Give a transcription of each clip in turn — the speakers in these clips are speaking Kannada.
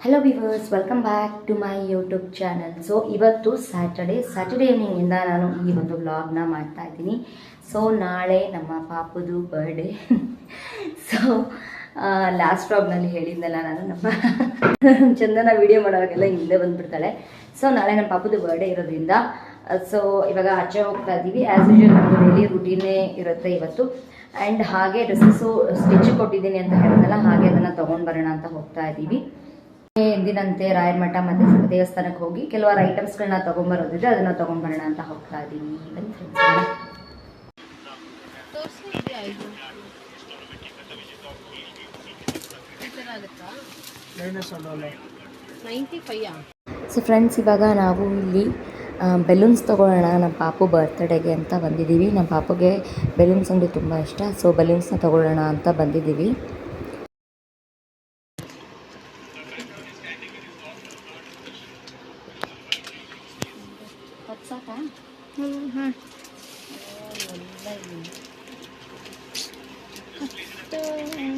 Hello viewers, welcome back to my YouTube channel. So ಇವತ್ತು ಸ್ಯಾಟರ್ಡೇ ಈವ್ನಿಂಗಿಂದ ನಾನು ಈ ಒಂದು ವ್ಲಾಗ್ನ ಮಾಡ್ತಾ ಇದ್ದೀನಿ. ಸೊ ನಾಳೆ ನಮ್ಮ ಪಾಪುದು ಬರ್ಡೇ. ಸೊ ಲಾಸ್ಟ್ ವ್ಲಾಗ್ನಲ್ಲಿ ಹೇಳಿದ್ನಲ್ಲ, ನಾನು ನಮ್ಮ ಚಂದನ ವಿಡಿಯೋ ಮಾಡೋವಾಗೆಲ್ಲ ಹಿಂದೆ ಬಂದುಬಿಡ್ತಾಳೆ. ಸೊ ನಾಳೆ ನಮ್ಮ ಪಾಪುದು ಬರ್ಡೇ ಇರೋದ್ರಿಂದ ಸೊ ಇವಾಗ ಆಚೆ ಹೋಗ್ತಾ ಇದ್ದೀವಿ. ಆ್ಯಸ್ ಯೂಶುವಲ್ ನಮ್ಮದು ಡೈಲಿ ರುಟೀನೇ ಇರುತ್ತೆ ಇವತ್ತು. ಆ್ಯಂಡ್ ಹಾಗೆ ಡ್ರೆಸ್ಸಸ್ಸು ಸ್ಟಿಚ್ ಕೊಟ್ಟಿದ್ದೀನಿ ಅಂತ ಹೇಳಿದ್ನಲ್ಲ, ಹಾಗೆ ಅದನ್ನು ತೊಗೊಂಡು ಬರೋಣ ಅಂತ ಹೋಗ್ತಾ ಇದ್ದೀವಿ. ಎಂದಿನಂತೆ ರಾಯರ ಮಠ ಮತ್ತು ದೇವಸ್ಥಾನಕ್ಕೆ ಹೋಗಿ ಕೆಲವಾರು ಐಟಮ್ಸ್ಗಳನ್ನ ತೊಗೊಂಬರೋದಿದ್ರೆ ಅದನ್ನು ತೊಗೊಂಡ್ಬರೋಣ ಅಂತ ಹೋಗ್ತಾ ಇದ್ದೀವಿ. ಸೊ ಫ್ರೆಂಡ್ಸ್, ಇವಾಗ ನಾವು ಇಲ್ಲಿ ಬೆಲೂನ್ಸ್ ತೊಗೊಳ್ಳೋಣ ನಮ್ಮ ಪಾಪು ಬರ್ತ್ಡೇಗೆ ಅಂತ ಬಂದಿದ್ದೀವಿ. ನಮ್ಮ ಪಾಪುಗೆ ಬೆಲೂನ್ಸ್ ಅಂದರೆ ತುಂಬ ಇಷ್ಟ. ಸೊ ಬೆಲೂನ್ಸ್ನ ತೊಗೊಳ್ಳೋಣ ಅಂತ ಬಂದಿದ್ದೀವಿ.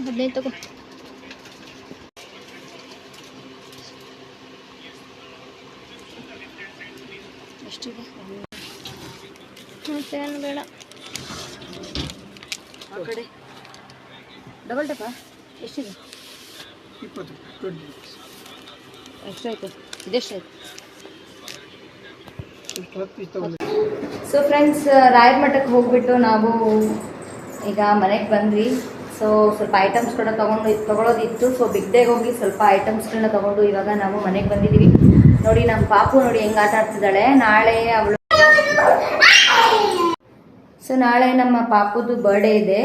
ಹದಿನೈದು ತಗೋ. ಎಷ್ಟಿದೆ? ಮತ್ತೇನು ಬೇಡ. ಆ ಕಡೆ ಡಬಲ್ ಟಪ್ಪ ಎಷ್ಟಿದೆ? 20. ಎಷ್ಟಾಯ್ತು? ಇದೆಷ್ಟಾಯ್ತು? ಸೊ ಫ್ರೆಂಡ್ಸ್, ರಾಯರ ಮಠಕ್ಕೆ ಹೋಗ್ಬಿಟ್ಟು ನಾವು ಈಗ ಮನೆಗೆ ಬಂದ್ವಿ. ಸೊ ಸ್ವಲ್ಪ ಐಟಮ್ಸ್ಗಳನ್ನ ತೊಗೊಳೋದಿತ್ತು. ಸೊ ಬಿಗ್ ಡೇಗೆ ಹೋಗಿ ಸ್ವಲ್ಪ ಐಟಮ್ಸ್ಗಳನ್ನ ತೊಗೊಂಡು ಇವಾಗ ನಾವು ಮನೆಗೆ ಬಂದಿದ್ದೀವಿ. ನೋಡಿ ನಮ್ಮ ಪಾಪು ನೋಡಿ ಹೆಂಗೆ ಆಟ ಆಡ್ತಿದ್ದಾಳೆ. ನಾಳೆ ಅವಳು ನಾಳೆ ನಮ್ಮ ಪಾಪುದು ಬರ್ಡೇ ಇದೆ.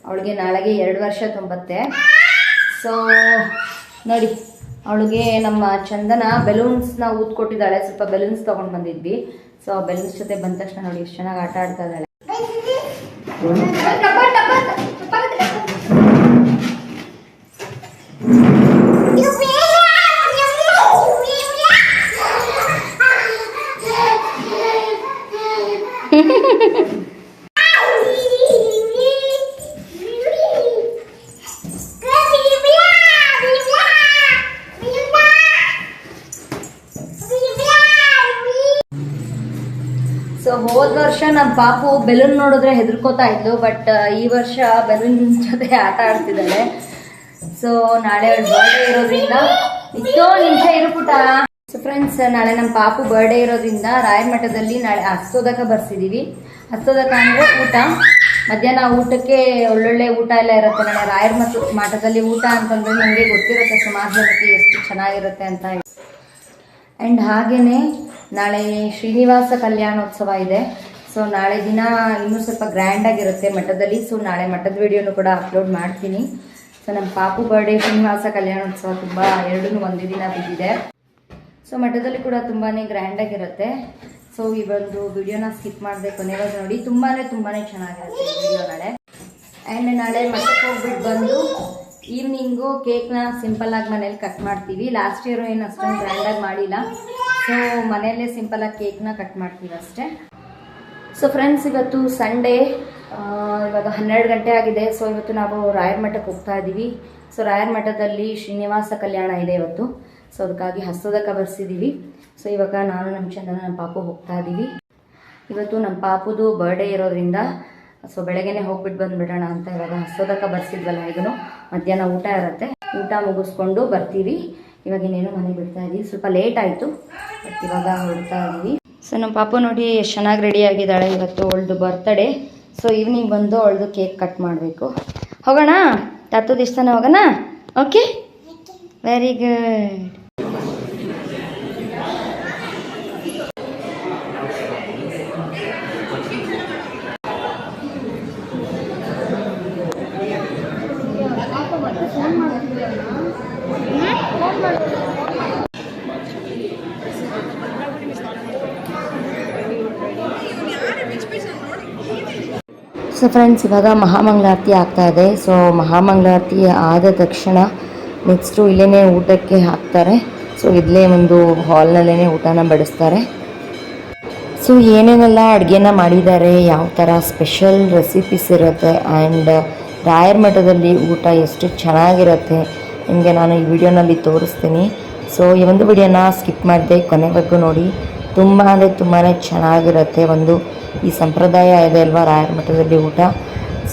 ಅವಳಿಗೆ ನಾಳೆಗೆ 2 ವರ್ಷ ತುಂಬತ್ತೆ. ಸೊ ನೋಡಿ, ಅವಳಿಗೆ ನಮ್ಮ ಚಂದನ ಬೆಲೂನ್ಸ್ನ ಊದ್ಕೊಟ್ಟಿದ್ದಾಳೆ. ಸ್ವಲ್ಪ ಬೆಲೂನ್ಸ್ ತೊಗೊಂಡು ಬಂದಿದ್ವಿ. ಸೊ ಆ ಬೆಲೂನ್ಸ್ ಜೊತೆ ಬಂದ ತಕ್ಷಣ ನೋಡಿ ಎಷ್ಟು ಚೆನ್ನಾಗಿ ಆಟ ಆಡ್ತಾ ಇದ್ದಾಳೆ. ಸೊ ಹೋದ ವರ್ಷ ನಮ್ಮ ಪಾಪು ಬೆಲೂನ್ ನೋಡಿದ್ರೆ ಹೆದರ್ಕೋತಾ ಇದ್ಲು. ಬಟ್ ಈ ವರ್ಷ ಬೆಲೂನ್ ಜೊತೆ ಆಟ ಆಡ್ತಿದ್ದಾಳೆ. ಸೊ ನಾಳೆ ಬರ್ಡೇ ಇರೋದ್ರಿಂದ ಇಷ್ಟೋ ನಿಮಿಷ ಇರುಪುಟ. ಸೊ ಫ್ರೆಂಡ್ಸ್, ನಾಳೆ ನಮ್ಮ ಪಾಪು ಬರ್ಡೇ ಇರೋದ್ರಿಂದ ರಾಯರ ಮಠದಲ್ಲಿ ನಾಳೆ ಹಸ್ತೋದಕ ಬರ್ಸಿದ್ದೀವಿ. ಹಸ್ತೋದಕ ಅಂದರೆ ಊಟ. ಮಧ್ಯಾಹ್ನ ಊಟಕ್ಕೆ ಒಳ್ಳೊಳ್ಳೆ ಊಟ ಎಲ್ಲ ಇರುತ್ತೆ. ನಾಳೆ ರಾಯರ ಮಠದಲ್ಲಿ ಊಟ ಅಂತಂದರೆ ನನಗೆ ಗೊತ್ತಿರುತ್ತೆ ಸುಮಾರು ಜನಕ್ಕೆ ಎಷ್ಟು ಚೆನ್ನಾಗಿರುತ್ತೆ ಅಂತ ಹೇಳಿ. ಆ್ಯಂಡ್ ಹಾಗೆಯೇ ನಾಳೆ ಶ್ರೀನಿವಾಸ ಕಲ್ಯಾಣೋತ್ಸವ ಇದೆ. ಸೊ ನಾಳೆ ದಿನ ಇನ್ನೂ ಸ್ವಲ್ಪ ಗ್ರ್ಯಾಂಡಾಗಿರುತ್ತೆ ಮಠದಲ್ಲಿ. ಸೊ ನಾಳೆ ಮಠದ ವಿಡಿಯೋನು ಕೂಡ ಅಪ್ಲೋಡ್ ಮಾಡ್ತೀನಿ. ಸೊ ನಮ್ಮ ಪಾಪು ಬರ್ಡೇ, ಶ್ರೀನಿವಾಸ ಕಲ್ಯಾಣೋತ್ಸವ ತುಂಬ ಎರಡೂ ಒಂದೇ ದಿನ ಬಿದ್ದಿದೆ. ಸೊ ಮಠದಲ್ಲಿ ಕೂಡ ತುಂಬಾ ಗ್ರ್ಯಾಂಡಾಗಿರುತ್ತೆ. ಸೊ ಈ ಒಂದು ವಿಡಿಯೋನ ಸ್ಕಿಪ್ ಮಾಡದೆ ಕೊನೆವರೆಗೂ ನೋಡಿ. ತುಂಬಾ ಚೆನ್ನಾಗಿರುತ್ತೆ ಈ ವಿಡಿಯೋ ನಾಳೆ. ಆ್ಯಂಡ್ ನಾಳೆ ಮಠಕ್ಕೆ ಹೋಗ್ಬಿಟ್ಟು ಬಂದು ಈವ್ನಿಂಗು ಕೇಕ್ನ ಸಿಂಪಲ್ಲಾಗಿ ಮನೇಲಿ ಕಟ್ ಮಾಡ್ತೀವಿ. ಲಾಸ್ಟ್ ಇಯರು ಏನು ಅಷ್ಟೊಂದು ಗ್ರ್ಯಾಂಡಾಗಿ ಮಾಡಿಲ್ಲ. ಸೊ ಮನೆಯಲ್ಲೇ ಸಿಂಪಲಾಗಿ ಕೇಕ್ನ ಕಟ್ ಮಾಡ್ತೀವಿ ಅಷ್ಟೇ. ಸೊ ಫ್ರೆಂಡ್ಸ್, ಇವತ್ತು ಸಂಡೇ, ಇವಾಗ 12 ಗಂಟೆ ಆಗಿದೆ. ಸೊ ಇವತ್ತು ನಾವು ರಾಯರ ಮಠಕ್ಕೆ ಹೋಗ್ತಾ ಇದ್ದೀವಿ. ಸೊ ರಾಯರ ಮಠದಲ್ಲಿ ಶ್ರೀನಿವಾಸ ಕಲ್ಯಾಣ ಇದೆ ಇವತ್ತು. ಸೊ ಅದಕ್ಕಾಗಿ ಹಸ್ತೋದಕ ಬರ್ಸಿದ್ದೀವಿ. ಸೊ ಇವಾಗ ನಾನು ನಮ್ಮ ಚಂದನ ನಮ್ಮ ಪಾಪು ಹೋಗ್ತಾ ಇದ್ದೀವಿ. ಇವತ್ತು ನಮ್ಮ ಪಾಪುದು ಬರ್ಡೇ ಇರೋದ್ರಿಂದ ಸೊ ಬೆಳಗ್ಗೆನೇ ಹೋಗ್ಬಿಟ್ಟು ಬಂದುಬಿಡೋಣ ಅಂತ ಇವಾಗ ಹಸ್ತೋದಕ ಬರ್ಸಿದ್ವಲ್ಲ, ಇದನ್ನು ಮಧ್ಯಾಹ್ನ ಊಟ ಇರುತ್ತೆ. ಊಟ ಮುಗಿಸ್ಕೊಂಡು ಬರ್ತೀವಿ. ಇವಾಗ ಇನ್ನೇನು ಮನೆಗೆ ಬಿಡ್ತಾ ಇದ್ದೀವಿ. ಸ್ವಲ್ಪ ಲೇಟ್ ಆಯಿತು, ಬಟ್ ಇವಾಗ ಹೊರಡ್ತಾ ಇದ್ದೀವಿ. ಸೊ ನಮ್ಮ ಪಾಪು ನೋಡಿ ಎಷ್ಟು ಚೆನ್ನಾಗಿ ರೆಡಿಯಾಗಿದ್ದಾಳೆ. ಇವತ್ತು ಅವಳದು ಬರ್ತ್ಡೇ. ಸೊ ಈವ್ನಿಂಗ್ ಬಂದು ಅವಳದು ಕೇಕ್ ಕಟ್ ಮಾಡಬೇಕು. ಹೋಗೋಣ ತಾತದ ಇಷ್ಟನೇ ಹೋಗೋಣ. Okay, very good. So friends, ಇವಾಗ ಮಹಾಮಂಗಳಾರತಿ ಆಗ್ತಾ ಇದೆ. ಸೊ ಮಹಾಮಂಗಳಾರತಿ ಆದ ತಕ್ಷಣ ನೆಕ್ಸ್ಟು ಇಲ್ಲೇ ಊಟಕ್ಕೆ ಹಾಕ್ತಾರೆ. ಸೊ ಇಲ್ಲೇ ಒಂದು ಹಾಲ್ನಲ್ಲೇ ಊಟನ ಬಡಿಸ್ತಾರೆ. ಸೊ ಏನೇನೆಲ್ಲ ಅಡುಗೆನ ಮಾಡಿದ್ದಾರೆ, ಯಾವ ಥರ ಸ್ಪೆಷಲ್ ರೆಸಿಪೀಸ್ ಇರುತ್ತೆ, ಆ್ಯಂಡ್ ರಾಯರ ಮಠದಲ್ಲಿ ಊಟ ಎಷ್ಟು ಚೆನ್ನಾಗಿರುತ್ತೆ ನಿಮಗೆ ನಾನು ಈ ವಿಡಿಯೋನಲ್ಲಿ ತೋರಿಸ್ತೀನಿ. ಸೊ ಈ ಒಂದು ವಿಡಿಯೋನ ಸ್ಕಿಪ್ ಮಾಡಿದೆ ಕೊನೆವರೆಗೂ ನೋಡಿ. ತುಂಬ ಅಂದರೆ ತುಂಬಾ ಚೆನ್ನಾಗಿರುತ್ತೆ. ಒಂದು ಈ ಸಂಪ್ರದಾಯ ಇದೆ ಅಲ್ವಾ ರಾಯರ ಮಠದಲ್ಲಿ ಊಟ.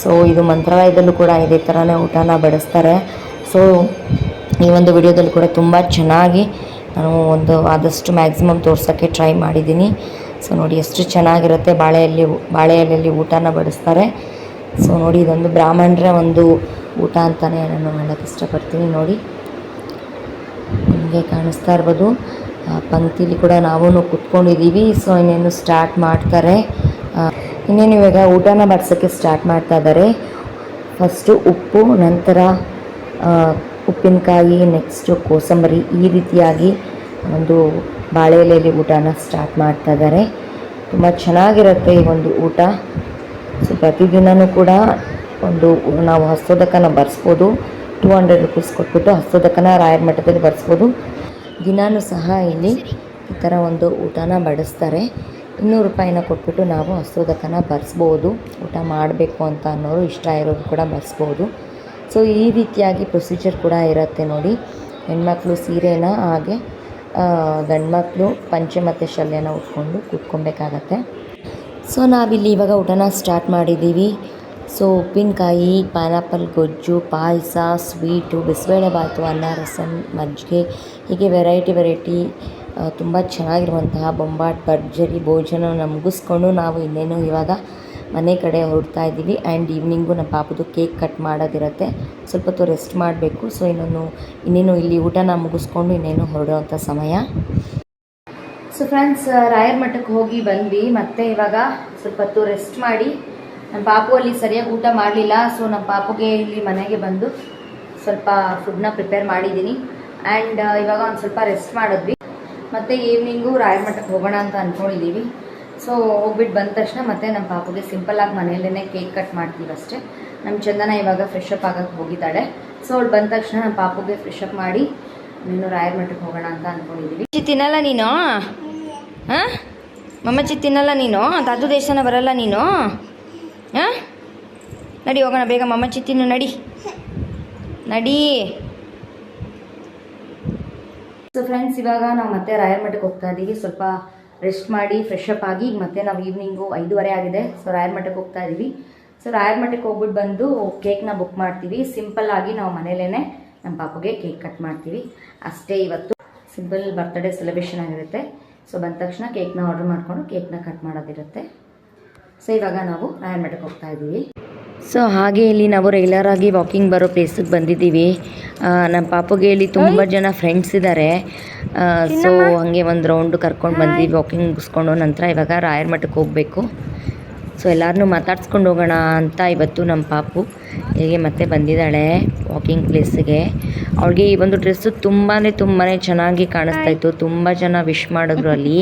ಸೊ ಇದು ಮಂತ್ರಾಲಯದಲ್ಲೂ ಕೂಡ ಇದೇ ಥರನೇ ಊಟನ ಬಡಿಸ್ತಾರೆ. ಸೊ ಈ ಒಂದು ವಿಡಿಯೋದಲ್ಲಿ ಕೂಡ ತುಂಬ ಚೆನ್ನಾಗಿ ನಾನು ಒಂದು ಆದಷ್ಟು ಮ್ಯಾಕ್ಸಿಮಮ್ ತೋರ್ಸೋಕ್ಕೆ ಟ್ರೈ ಮಾಡಿದ್ದೀನಿ. ಸೊ ನೋಡಿ ಎಷ್ಟು ಚೆನ್ನಾಗಿರುತ್ತೆ. ಬಾಳೆ ಎಲೆಯಲ್ಲಿ ಊಟನ ಬಡಿಸ್ತಾರೆ. ಸೊ ನೋಡಿ ಇದೊಂದು ಬ್ರಾಹ್ಮಣರ ಒಂದು ಊಟ ಅಂತಲೇ ನಾನು ಹೇಳೋಕ್ಕೆ ಇಷ್ಟಪಡ್ತೀನಿ. ನೋಡಿ ನಿಮಗೆ ಕಾಣಿಸ್ತಾ ಇರ್ಬೋದು, ಪಂಕ್ತಿಲಿ ಕೂಡ ನಾವು ಕುತ್ಕೊಂಡಿದ್ದೀವಿ. ಸೊ ಇನ್ನೇನು ಸ್ಟಾರ್ಟ್ ಮಾಡ್ತಾರೆ. ಇನ್ನೇನು ಇವಾಗ ಊಟನ ಬಡಿಸೋಕ್ಕೆ ಸ್ಟಾರ್ಟ್ ಮಾಡ್ತಾ ಇದ್ದಾರೆ. ಫಸ್ಟು ಉಪ್ಪು, ನಂತರ ಉಪ್ಪಿನಕಾಯಿ, ನೆಕ್ಸ್ಟು ಕೋಸಂಬರಿ, ಈ ರೀತಿಯಾಗಿ ಒಂದು ಬಾಳೆ ಎಲೆಯಲ್ಲಿ ಊಟನ ಸ್ಟಾರ್ಟ್ ಮಾಡ್ತಾ ಇದ್ದಾರೆ. ತುಂಬ ಚೆನ್ನಾಗಿರುತ್ತೆ ಈ ಒಂದು ಊಟ. ಸೊ ಪ್ರತಿದಿನವೂ ಕೂಡ ನಾವು ಹಸ್ತೋದಕನ ಬರೆಸ್ಬೋದು. 200 ರೂಪೀಸ್ ಕೊಟ್ಬಿಟ್ಟು ಹಸ್ತೋದಕನ ರಾಯರ ಮಠದಲ್ಲಿ ಬರೆಸ್ಬೋದು. ದಿನಾನೂ ಸಹ ಇಲ್ಲಿ ಈ ಥರ ಒಂದು ಊಟನ ಬಡಿಸ್ತಾರೆ. 200 ರೂಪಾಯಿನ ಕೊಟ್ಬಿಟ್ಟು ನಾವು ಹಸ್ತೋದಕನ ಬರೆಸ್ಬೋದು. ಊಟ ಮಾಡಬೇಕು ಅಂತ ಅನ್ನೋರು, ಇಷ್ಟ ಇರೋರು ಕೂಡ ಬರೆಸ್ಬೋದು. ಸೊ ಈ ರೀತಿಯಾಗಿ ಪ್ರೊಸೀಜರ್ ಕೂಡ ಇರುತ್ತೆ ನೋಡಿ. ಹೆಣ್ಮಕ್ಳು ಸೀರೆನ, ಹಾಗೆ ಗಂಡ್ಮಕ್ಳು ಪಂಚೆ ಮತ್ತು ಶಲ್ಯನ ಉಟ್ಕೊಂಡು ಕೂತ್ಕೊಬೇಕಾಗತ್ತೆ. ಸೊ ನಾವಿಲ್ಲಿ ಇವಾಗ ಊಟನ ಸ್ಟಾರ್ಟ್ ಮಾಡಿದ್ದೀವಿ. ಸೊ ಉಪ್ಪಿನಕಾಯಿ, ಪೈನಾಪಲ್ ಗೊಜ್ಜು, ಪಾಯಸ, ಸ್ವೀಟು, ಬಿಸಿಬೇಳೆಬಾತು, ಅನ್ನ, ರಸಮ್, ಮಜ್ಜಿಗೆ, ಹೀಗೆ ವೆರೈಟಿ ತುಂಬ ಚೆನ್ನಾಗಿರುವಂತಹ ಬೊಂಬಾಟ್ ಭರ್ಜರಿ ಭೋಜನವನ್ನು ಮುಗಿಸ್ಕೊಂಡು ನಾವು ಇನ್ನೇನು ಇವಾಗ ಮನೆ ಕಡೆ ಹೊರಡ್ತಾ ಇದ್ದೀವಿ. ಆ್ಯಂಡ್ ಈವ್ನಿಂಗು ನಮ್ಮ ಪಾಪದು ಕೇಕ್ ಕಟ್ ಮಾಡೋದಿರುತ್ತೆ. ಸ್ವಲ್ಪ ಹೊತ್ತು ರೆಸ್ಟ್ ಮಾಡಬೇಕು. ಸೊ ಇನ್ನೇನು ಇಲ್ಲಿ ಊಟನ ಮುಗಿಸ್ಕೊಂಡು ಇನ್ನೇನು ಹೊರಡೋವಂಥ ಸಮಯ. ಸೊ ಫ್ರೆಂಡ್ಸ್, ರಾಯರ ಮಠಕ್ಕೆ ಹೋಗಿ ಬಂದ್ವಿ. ಮತ್ತೆ ಇವಾಗ ಸ್ವಲ್ಪ ಹೊತ್ತು ರೆಸ್ಟ್ ಮಾಡಿ, ನಮ್ಮ ಪಾಪು ಅಲ್ಲಿ ಸರಿಯಾಗಿ ಊಟ ಮಾಡಲಿಲ್ಲ. ಸೊ ನಮ್ಮ ಪಾಪುಗೆ ಇಲ್ಲಿ ಮನೆಗೆ ಬಂದು ಸ್ವಲ್ಪ ಫುಡ್ನ ಪ್ರಿಪೇರ್ ಮಾಡಿದ್ದೀನಿ. ಆ್ಯಂಡ್ ಇವಾಗ ಒಂದು ಸ್ವಲ್ಪ ರೆಸ್ಟ್ ಮಾಡಿದ್ವಿ. ಮತ್ತು ಈವ್ನಿಂಗು ರಾಯರ ಮಠಕ್ಕೆ ಹೋಗೋಣ ಅಂತ ಅಂದ್ಕೊಂಡಿದ್ದೀವಿ. ಸೊ ಹೋಗ್ಬಿಟ್ಟು ಬಂದ ತಕ್ಷಣ ಮತ್ತೆ ನಮ್ಮ ಪಾಪುಗೆ ಸಿಂಪಲ್ಲಾಗಿ ಮನೆಯಲ್ಲೇ ಕೇಕ್ ಕಟ್ ಮಾಡ್ತೀವಿ ಅಷ್ಟೇ. ನಮ್ಮ ಚಂದನ ಇವಾಗ ಫ್ರೆಶ್ ಅಪ್ ಆಗೋಕ್ಕೆ ಹೋಗಿದ್ದಾಳೆ. ಸೊ ಅವಳು ಬಂದ ತಕ್ಷಣ ನಮ್ಮ ಪಾಪುಗೆ ಫ್ರೆಶ್ ಅಪ್ ಮಾಡಿ ನೀನು ರಾಯರ ಮಠಕ್ಕೆ ಹೋಗೋಣ ಅಂತ ಅಂದ್ಕೊಂಡಿದ್ದೀವಿ. ತಿನ್ನಲ್ಲ ನೀನು? ಹಾಂ ಮಮ್ಮಚ್ಚಿ ತಿನ್ನಲ್ಲ ನೀನು? ದಾದು ದೇಶನ ಬರಲ್ಲ ನೀನು? ಹಾಂ ನಡಿ ಹೋಗೋಣ ಬೇಗ. ಮಮ್ಮಚ್ಚಿ ತಿನ್ನು, ನಡಿ. ಸೊ ಫ್ರೆಂಡ್ಸ್, ಇವಾಗ ನಾವು ಮತ್ತೆ ರಾಯರ ಮಠಕ್ಕೆ ಹೋಗ್ತಾ ಇದ್ದೀವಿ. ಸ್ವಲ್ಪ ರೆಸ್ಟ್ ಮಾಡಿ ಫ್ರೆಶ್ ಅಪ್ ಆಗಿ ಮತ್ತೆ ನಾವು ಈವ್ನಿಂಗು 5:30 ಆಗಿದೆ. ಸೊ ರಾಯರ ಮಠಕ್ಕೆ ಹೋಗ್ತಾ ಇದ್ದೀವಿ. ಸೊ ರಾಯರ ಮಠಕ್ಕೆ ಹೋಗ್ಬಿಟ್ಟು ಬಂದು ಕೇಕ್ನ ಬುಕ್ ಮಾಡ್ತೀವಿ. ಸಿಂಪಲ್ ಆಗಿ ನಾವು ಮನೇಲೇ ನಮ್ಮ ಪಾಪುಗೆ ಕೇಕ್ ಕಟ್ ಮಾಡ್ತೀವಿ ಅಷ್ಟೇ. ಇವತ್ತು ಸಿಂಪಲ್ ಬರ್ತ್ಡೇ ಸೆಲೆಬ್ರೇಷನ್ ಆಗಿರುತ್ತೆ. ಸೊ ಬಂದ ತಕ್ಷಣ ಕೇಕ್ನ ಆರ್ಡರ್ ಮಾಡಿಕೊಂಡು ಕೇಕ್ನ ಕಟ್ ಮಾಡೋದಿರುತ್ತೆ. ಸೊ ಇವಾಗ ನಾವು ರಾಯರ ಮಠಕ್ಕೆ ಹೋಗ್ತಾ ಇದ್ದೀವಿ. ಸೊ ಹಾಗೆ ಇಲ್ಲಿ ನಾವು ರೆಗ್ಯುಲರ್ ಆಗಿ ವಾಕಿಂಗ್ ಬರೋ ಪ್ಲೇಸಿಗೆ ಬಂದಿದ್ದೀವಿ. ನಮ್ಮ ಪಾಪುಗೆ ಇಲ್ಲಿ ತುಂಬ ಜನ ಫ್ರೆಂಡ್ಸ್ ಇದ್ದಾರೆ. ಸೊ ಹಾಗೆ ಒಂದು ರೌಂಡು ಕರ್ಕೊಂಡು ಬಂದ್ವಿ ವಾಕಿಂಗ್ ಮುಗಿಸ್ಕೊಂಡು. ನಂತರ ಇವಾಗ ರಾಯರ ಮಠಕ್ಕೆ ಹೋಗಬೇಕು. ಸೊ ಎಲ್ಲರನ್ನೂ ಮಾತಾಡ್ಸ್ಕೊಂಡು ಹೋಗೋಣ ಅಂತ ಇವತ್ತು ನಮ್ಮ ಪಾಪು ಹೀಗೆ ಮತ್ತೆ ಬಂದಿದ್ದಾಳೆ ವಾಕಿಂಗ್ ಪ್ಲೇಸಿಗೆ. ಅವಳಿಗೆ ಈ ಒಂದು ಡ್ರೆಸ್ಸು ತುಂಬಾ ಚೆನ್ನಾಗಿ ಕಾಣಿಸ್ತಾ ಇತ್ತು. ತುಂಬ ಜನ ವಿಶ್ ಮಾಡಿದ್ರು ಅಲ್ಲಿ.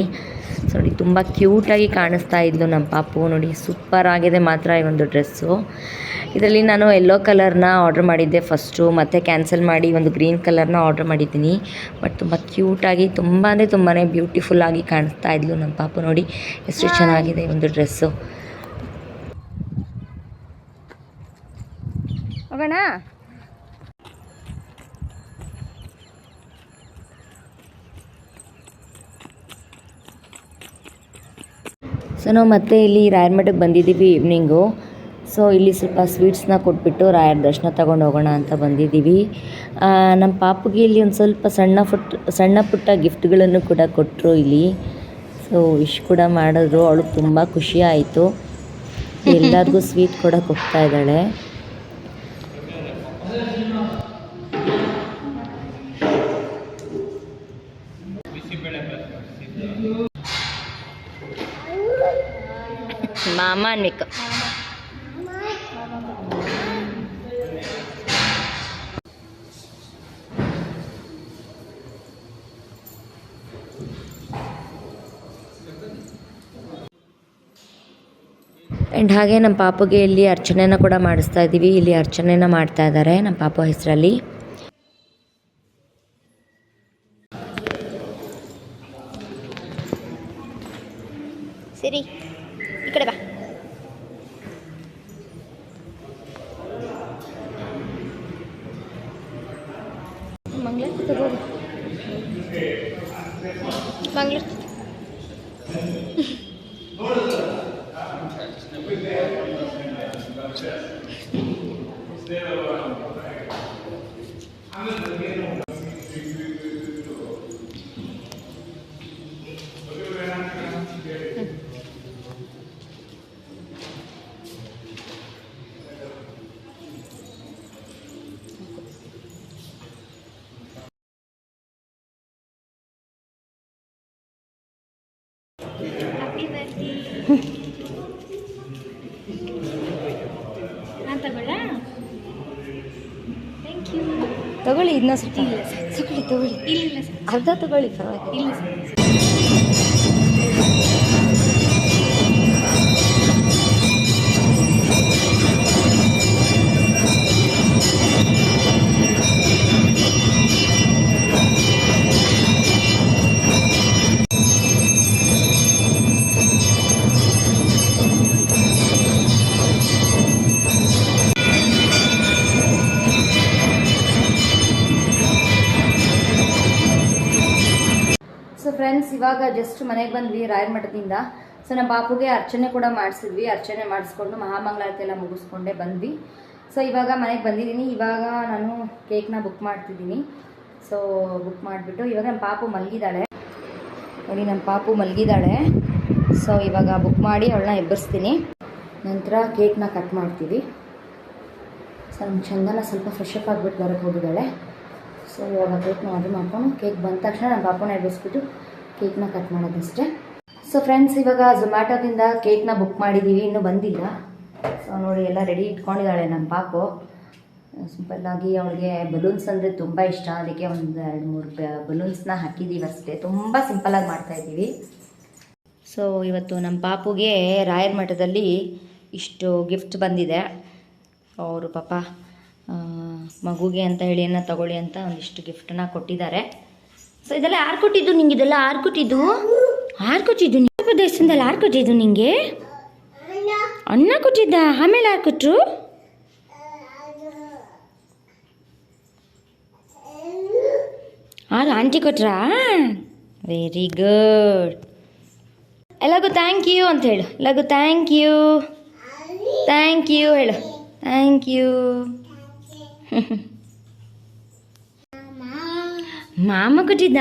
ಸೊ ನೋಡಿ ತುಂಬ ಕ್ಯೂಟಾಗಿ ಕಾಣಿಸ್ತಾ ಇದ್ಲು ನಮ್ಮ ಪಾಪು. ನೋಡಿ ಸೂಪರ್ ಆಗಿದೆ ಮಾತ್ರ ಈ ಒಂದು ಡ್ರೆಸ್ಸು. ಇದರಲ್ಲಿ ನಾನು ಯೆಲ್ಲೋ ಕಲರ್ನ ಆರ್ಡ್ರ್ ಮಾಡಿದ್ದೆ ಫಸ್ಟು, ಮತ್ತು ಕ್ಯಾನ್ಸಲ್ ಮಾಡಿ ಒಂದು ಗ್ರೀನ್ ಕಲರ್ನ ಆರ್ಡ್ರ್ ಮಾಡಿದ್ದೀನಿ. ಬಟ್ ತುಂಬ ಕ್ಯೂಟಾಗಿ ತುಂಬಾ ಬ್ಯೂಟಿಫುಲ್ಲಾಗಿ ಕಾಣಿಸ್ತಾ ಇದ್ಲು ನಮ್ಮ ಪಾಪು. ನೋಡಿ ಎಷ್ಟು ಚೆನ್ನಾಗಿದೆ ಈ ಒಂದು ಡ್ರೆಸ್ಸು. ಹೋಗೋಣ. ಸೊ ನಾವು ಮತ್ತೆ ಇಲ್ಲಿ ರಾಯರ ಮಠಕ್ಕೆ ಬಂದಿದ್ದೀವಿ ಈವ್ನಿಂಗು. ಸೊ ಇಲ್ಲಿ ಸ್ವಲ್ಪ ಸ್ವೀಟ್ಸ್ನ ಕೊಟ್ಬಿಟ್ಟು ರಾಯರ ದರ್ಶನ ತೊಗೊಂಡು ಹೋಗೋಣ ಅಂತ ಬಂದಿದ್ದೀವಿ. ನಮ್ಮ ಪಾಪುಗೆ ಇಲ್ಲಿ ಒಂದು ಸ್ವಲ್ಪ ಸಣ್ಣ ಪುಟ್ಟ ಗಿಫ್ಟ್ಗಳನ್ನು ಕೂಡ ಕೊಟ್ಟರು ಇಲ್ಲಿ. ಸೊ ವಿಶ್ ಕೂಡ ಮಾಡಿದ್ರು. ಅವಳಿಗೆ ತುಂಬ ಖುಷಿ ಆಯಿತು. ಎಲ್ಲರಿಗೂ ಸ್ವೀಟ್ ಕೂಡ ಕೊಡ್ತಾ ಇದ್ದಾಳೆ. ಮಾಮ ಅನ್ಬೇಕು. ಆ್ಯಂಡ್ ಹಾಗೆ ನಮ್ಮ ಪಾಪುಗೆ ಇಲ್ಲಿ ಅರ್ಚನೆನ ಕೂಡ ಮಾಡಿಸ್ತಾ ಇದ್ದೀವಿ. ಇಲ್ಲಿ ಅರ್ಚನೆನ ಮಾಡ್ತಾ ಇದ್ದಾರೆ ನಮ್ಮ ಪಾಪು ಹೆಸರಲ್ಲಿ. ಸರಿ, ಈ ಕಡೆ ಬಾ. ಮಂಗಳಾರತಿ ತಗೋರಿ. ಮಂಗ್ಳೂರು ತಗೊಳ್ಳಿ ಇದನ್ನ ಸ್ವಲ್ಪ ತಗೊಳ್ಳಿ ಅರ್ಧ ತಗೊಳ್ಳಿ ಪರವಾಗಿಲ್ಲ. ಸೊ ಫ್ರೆಂಡ್ಸ್, ಇವಾಗ ಜಸ್ಟ್ ಮನೆಗೆ ಬಂದ್ವಿ ರಾಯರ ಮಠದಿಂದ. ಸೊ ನಮ್ಮ ಪಾಪುಗೆ ಅರ್ಚನೆ ಕೂಡ ಮಾಡಿಸಿದ್ವಿ. ಅರ್ಚನೆ ಮಾಡಿಸ್ಕೊಂಡು ಮಹಾಮಂಗಳಾರತಿ ಎಲ್ಲ ಮುಗಿಸ್ಕೊಂಡೇ ಬಂದ್ವಿ. ಸೊ ಇವಾಗ ಮನೆಗೆ ಬಂದಿದ್ದೀನಿ. ಇವಾಗ ನಾನು ಕೇಕ್ನ ಬುಕ್ ಮಾಡ್ತಿದ್ದೀನಿ. ಸೊ ಬುಕ್ ಮಾಡಿಬಿಟ್ಟು ಇವಾಗ ನಮ್ಮ ಪಾಪು ಮಲಗಿದ್ದಾಳೆ ನೋಡಿ, ನಮ್ಮ ಪಾಪು ಮಲಗಿದ್ದಾಳೆ. ಸೊ ಇವಾಗ ಬುಕ್ ಮಾಡಿ ಅವಳನ್ನ ಎಬ್ಬರಿಸ್ತೀನಿ. ನಂತರ ಕೇಕ್ನ ಕಟ್ ಮಾಡ್ತೀವಿ. ಸೊ ನಮ್ಮ ಚಂದನ ಸ್ವಲ್ಪ ಫ್ರೆಶ್ ಅಪ್ ಆಗಿಬಿಟ್ಟು ಬರೋಕ್ಕೆ ಹೋಗಿದ್ದಾಳೆ. ಸೊ ಇವಾಗ ಕೇಕ್ನ ಆರ್ಡ್ರ್ ಮಾಡ್ಕೊಂಡು ಕೇಕ್ ಬಂದ ತಕ್ಷಣ ನಮ್ಮ ಪಾಪುನ ಎಬ್ಬಿಸ್ಬಿಟ್ಟು ಕೇಕ್ನ ಕಟ್ ಮಾಡೋದಷ್ಟೇ. ಸೊ ಫ್ರೆಂಡ್ಸ್, ಇವಾಗ ಝೊಮ್ಯಾಟೋದಿಂದ ಕೇಕ್ನ ಬುಕ್ ಮಾಡಿದ್ದೀವಿ, ಇನ್ನೂ ಬಂದಿಲ್ಲ. ಸೊ ನೋಡಿ ಎಲ್ಲ ರೆಡಿ ಇಟ್ಕೊಂಡಿದ್ದಾಳೆ ನಮ್ಮ ಪಾಪು. ಸಿಂಪಲ್ಲಾಗಿ ಅವಳಿಗೆ ಬಲೂನ್ಸ್ ಅಂದರೆ ತುಂಬ ಇಷ್ಟ, ಅದಕ್ಕೆ ಒಂದು 2-3 ಬಲೂನ್ಸ್ನ ಹಾಕಿದ್ದೀವಿ ಅಷ್ಟೇ. ತುಂಬ ಸಿಂಪಲ್ಲಾಗಿ ಮಾಡ್ತಾಯಿದ್ದೀವಿ. ಸೊ ಇವತ್ತು ನಮ್ಮ ಪಾಪುಗೆ ರಾಯರ ಮಠದಲ್ಲಿ ಇಷ್ಟು ಗಿಫ್ಟ್ ಬಂದಿದೆ. ಅವರು ಪಾಪ ಮಗುಗೆ ಅಂತ ಹೇಳಿ ಏನೋ ತಗೊಳ್ಳಿ ಅಂತ ಒಂದಿಷ್ಟು ಗಿಫ್ಟನ್ನ ಕೊಟ್ಟಿದ್ದಾರೆ. ಸೊ ಇದೆಲ್ಲ ಯಾರು ಕೊಟ್ಟಿದ್ದು ನಿಂಗೆ? ಇದೆಲ್ಲ ಯಾರು ಕೊಟ್ಟಿದ್ದು? ನಿಮ್ಮ ದೇಶದಿಂದಲ್ಲ ಯಾರು ಕೊಟ್ಟಿದ್ದು ನಿಂಗೆ? ಅನ್ನ ಕೊಟ್ಟಿದ್ದ? ಆಮೇಲೆ ಯಾರು ಕೊಟ್ಟರು? ಆಂಟಿ ಕೊಟ್ರಾ? Very good. ಎಲ್ಲರಿಗೂ ಥ್ಯಾಂಕ್ ಯು ಅಂತ ಹೇಳು. ಎಲ್ಲರಿಗೂ ಥ್ಯಾಂಕ್ ಯು ಹೇಳು. Thank you. ಮಾಮ ಕೊಟ್ಟಿದ್ದ?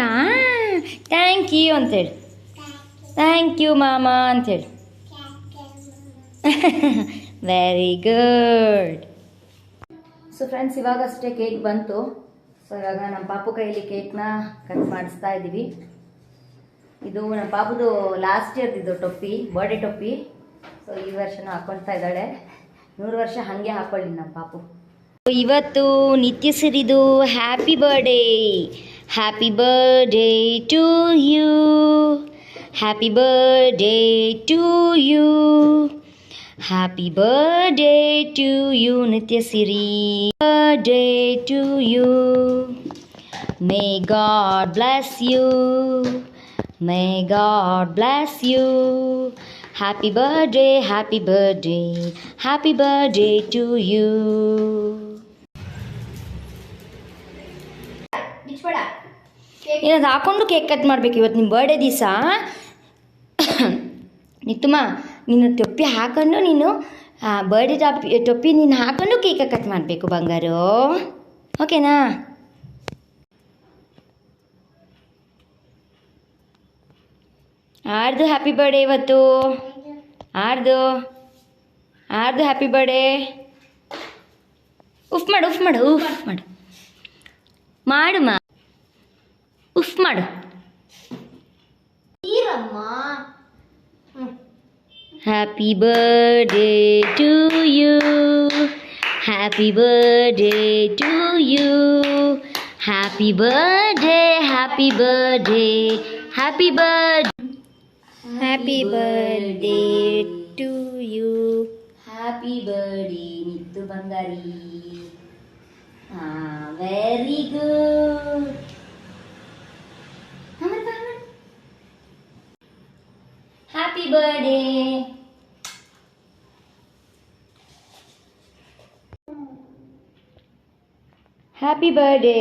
ಥ್ಯಾಂಕ್ ಯು ಅಂತೇಳಿ. ಥ್ಯಾಂಕ್ ಯು ಮಾಮ ಅಂತೇಳಿ. Very good. So friends, ಇವಾಗಷ್ಟೇ cake ಬಂತು. ಸೊ ಇವಾಗ ನಮ್ಮ ಪಾಪು ಕೈಯಲ್ಲಿ ಕೇಕ್ನ ಕಟ್ ಮಾಡಿಸ್ತಾ ಇದ್ದೀವಿ. ಇದು ನಮ್ಮ ಪಾಪುದು ಲಾಸ್ಟ್ ಇಯರ್ದಿದ್ದು ಟೊಪ್ಪಿ, ಬರ್ಡೇ ಟೊಪ್ಪಿ. ಸೊ ಈ ವರ್ಷನೂ ಹಾಕ್ಕೊಳ್ತಾ ಇದ್ದಾಳೆ. 100 ವರ್ಷ ಹಾಗೆ ಹಾಕ್ಕೊಳ್ಳಿ ನಮ್ಮ ಪಾಪು. ಇವತ್ತು ನಿತ್ಯ ಸಿರಿದು happy birthday. Happy birthday to you. Happy birthday to you. Happy birthday to you ನಿತ್ಯ ಸಿರಿ. Birthday to you. May god bless you. May god bless you. Happy birthday, happy birthday, happy birthday to you. ಏನಾದ್ರು ಹಾಕೊಂಡು ಕೇಕ್ ಕಟ್ ಮಾಡ್ಬೇಕು ಇವತ್ತು ನಿಮ್ಮ ಬರ್ಡೇ ದಿವಸ. ನಿತ್ತುಮ್ಮ, ನೀನು ಟೊಪ್ಪಿ ಹಾಕೊಂಡು ನೀನು ಬರ್ಡೇ ಟೊಪ್ಪಿ ನೀನು ಹಾಕೊಂಡು ಕೇಕ್ ಕಟ್ ಮಾಡಬೇಕು ಬಂಗಾರು. ಓಕೆನಾ? ಆರ್ದು ಹ್ಯಾಪಿ ಬರ್ಡೇ ಇವತ್ತು. ಆರ್ದು ಹ್ಯಾಪಿ ಬರ್ಡೇ. ಉಫ್ ಮಾಡು ಮಾ ಉಫ್ ಮಾಡು. Happy birthday to you. Happy birthday to you. Happy birthday, happy birthday, happy birthday. Happy birthday to you. Happy birthday ನಿತ್ತು Bangari. Very good. Happy birthday. Happy birthday.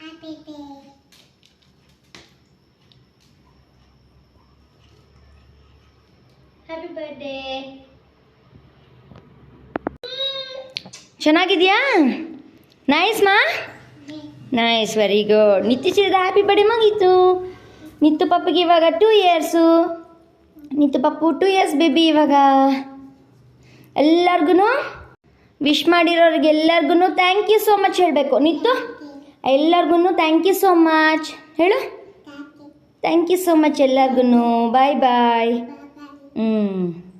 Happy ಚೆನ್ನಾಗಿದೆಯಾ? ನೈಸ್ ಮಾ, nice, very good. ನಿತ್ಯಶ್ರೀದ happy birthday ಮುಗೀತು. ನಿತ್ತು ಪಪ್ಪಿಗೆ ಇವಾಗ 2 ಇಯರ್ಸು. ನಿತ್ತು ಪಪ್ಪು 2 ಇಯರ್ಸ್ ಬೇಬಿ ಇವಾಗ. ಎಲ್ಲರಿಗೂ ವಿಶ್ ಮಾಡಿರೋರಿಗೆ ಎಲ್ಲರಿಗೂ ಥ್ಯಾಂಕ್ ಯು ಸೋ ಮಚ್ ಹೇಳಬೇಕು. ನಿತ್ತು ಎಲ್ಲರಿಗೂ ಥ್ಯಾಂಕ್ ಯು ಸೋ ಮಚ್ ಹೇಳು. ಥ್ಯಾಂಕ್ ಯು ಸೋ ಮಚ್ ಎಲ್ಲರಿಗೂ. ಬಾಯ್ ಬಾಯ್.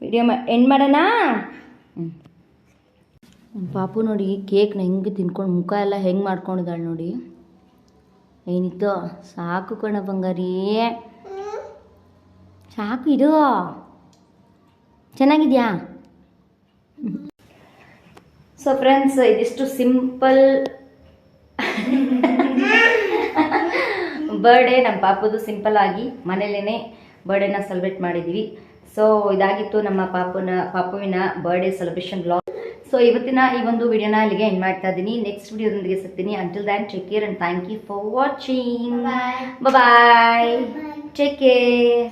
ವಿಡಿಯೋ ಎಂಡ್ ಮಾಡೋಣ. ಪಾಪು ನೋಡಿ ಕೇಕ್ನ ಹೆಂಗೆ ತಿನ್ಕೊಂಡು ಮುಖ ಎಲ್ಲ ಹೆಂಗೆ ಮಾಡ್ಕೊಂಡಿದ್ದಾಳೆ ನೋಡಿ. ಏನಿತ್ತು? ಸಾಕು ಕಣ ಬಂಗಾರಿ, ಸಾಕು ಇದು. ಚೆನ್ನಾಗಿದೆಯಾ? ಸೊ ಫ್ರೆಂಡ್ಸ್, ಇದಿಷ್ಟು ಸಿಂಪಲ್ ಬರ್ಡೇ ನಮ್ಮ ಪಾಪುದು. ಸಿಂಪಲ್ ಆಗಿ ಮನೇಲೇ ಬರ್ಡೇನ ಸೆಲೆಬ್ರೇಟ್ ಮಾಡಿದ್ದೀವಿ. ಸೊ ಇದಾಗಿತ್ತು ನಮ್ಮ ಪಾಪುವಿನ ಬರ್ಡೇ ಸೆಲೆಬ್ರೇಷನ್ ಬ್ಲಾಗ್. ಸೊ ಇವತ್ತಿನ ಈ ಒಂದು ವಿಡಿಯೋನ ಇಲ್ಲಿಗೆ ಎಂಡ್ ಮಾಡ್ತಾ ಇದ್ದೀನಿ. ನೆಕ್ಸ್ಟ್ ವಿಡಿಯೋದೊಂದಿಗೆ ಸಿಗ್ತೀನಿ. Until then take care and thank you for watching. Bye. Take care.